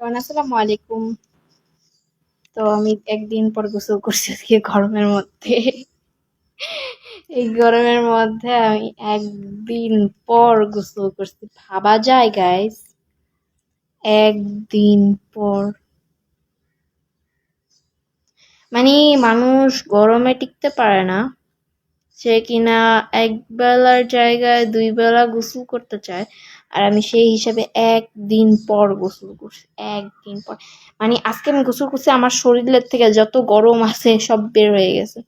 আসসালামু আলাইকুম। তো আমি একদিন পর গোসল করছি আজকে গরমের মধ্যে। এই গরমের মধ্যে আমি একদিন পর গোসল করছি, ভাবা যায় গাইস? একদিন পর। মানে মানুষ গরমে টিকতে পারে না, সে কিনা এক বেলার জায়গায় দুই বেলা গোসল করতে চায়। আর আমি সেই হিসাবে একদিন পর গোসল করছি, একদিন পর। মানে আজকে আমি গোসল করছি, আমার শরীরের থেকে যত গরম আছে সব বের হয়ে গেছে।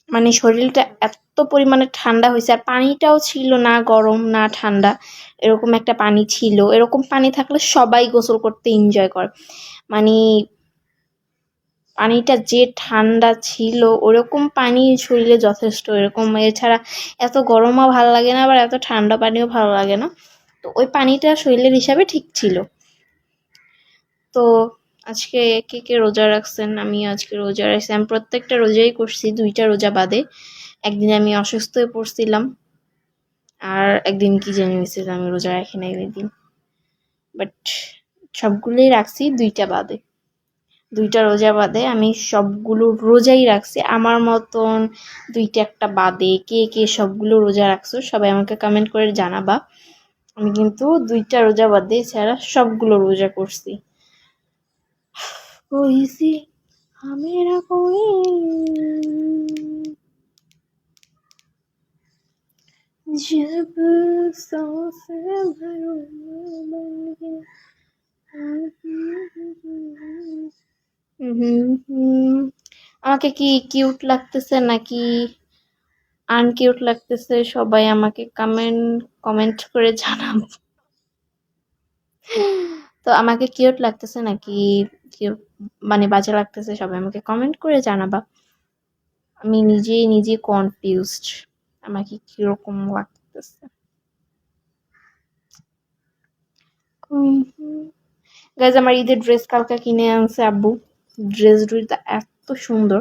মানে শরীরটা এত পরিমাণে ঠান্ডা হয়েছে, আর পানিটাও ছিল না গরম না ঠান্ডা, এরকম একটা পানি ছিল। এরকম পানি থাকলে সবাই গোসল করতে এনজয় করে। মানে পানিটা যে ঠান্ডা ছিল, ওরকম পানি শরীরে যথেষ্ট। এরকম এছাড়া এত গরমও ভালো লাগে না, আবার এত ঠান্ডা পানিও ভালো লাগে না। তো ওই পানিটা শরীরের হিসাবে ঠিক ছিল। তো আজকে কে কে রোজা রাখছেন? আমি আজকে রোজা রাখছি। আমি প্রত্যেকটা রোজাই করছি, 2টা রোজা বাদে। একদিন আমি অসুস্থ হয়ে পড়ছিলাম, আর একদিন কি জানি হয়েছিল, আমি রোজা রাখি নাই ওই দিন। বাট সবগুলোই রাখছি 2টা বাদে। 2টা রোজা বাদে আমি সবগুলো রোজাই রাখছি। আমার মতন 2টা একটা বাদে কে কে সবগুলো রোজা রাখছো সবাই আমাকে কমেন্ট করে জানাবা। আমি কিন্তু 2টা রোজা বাদে ছাড়া সবগুলো রোজা করছি। কইছি হামেরা কোই जब सांसें भरो बन के আমাকে কি কিউট লাগতেছে নাকি আনকিউট লাগতেছে সবাই আমাকে কমেন্ট করে জানাবো। তো আমাকে কিউট লাগতেছে নাকি কিউট মানে বাজে লাগতেছে সবাই আমাকে কমেন্ট করে জানাবা। আমি নিজে কনফিউজড, আমাকে কিরকম লাগতেছে। গাইজ আমার ঈদের ড্রেস কালকে কিনে আনছে আব্বু। ড্রেস দুইটা এত সুন্দর,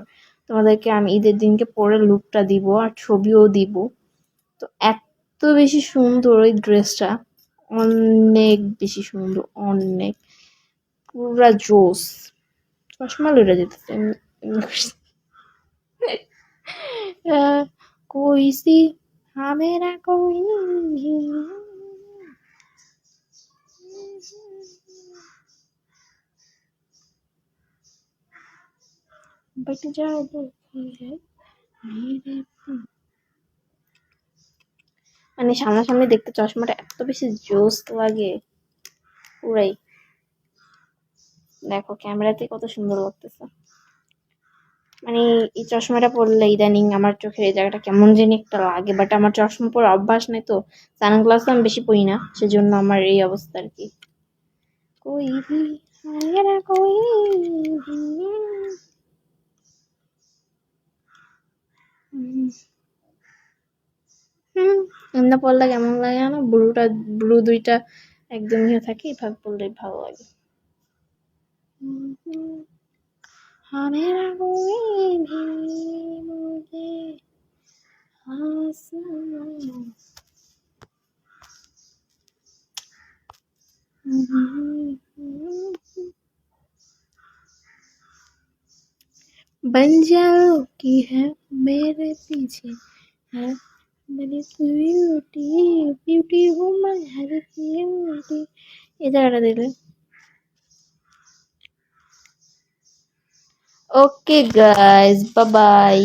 তোমাদেরকে আমি ঈদের দিনকে পরে লুকটা দিব আর ছবিও দিব। তো এত বেশি সুন্দর ওই ড্রেসটা, অনেক বেশি সুন্দর, অনেক পুরা জোস। চশমা লইরা যেতেছে কইছি হামেরা কোই बट जादू है मेरे। মানে সামনাসামনি দেখতে চশমাটা এত বেশি জোস লাগে পুরাই। দেখো ক্যামেরাতে কত সুন্দর লাগতেছে। মানে এই চশমাটা পরলে ইদানিং আমার চোখের এই জায়গাটা কেমন জানি একটা লাগে, বাট আমার চশমা পরে অভ্যাস নেই তো। সানগ্লাস আমি বেশি পরি না, সেজন্য আমার এই অবস্থা আর কি। কই ভি হায়রা কই ভি। এমনি পড়লে কেমন লাগে না, ব্লু দুইটা একদম ইয়ে থাকে, এভাবে পড়লে ভালো লাগে। হামেরা কোই ভি মুঝে आसमां बन जाओ कि है मेरे पीछे है मेरी ब्यूटी ब्यूटी वुमन है ब्यूटी। এই জায়গাটা দিলে ওকে গাইস, বাই বাই।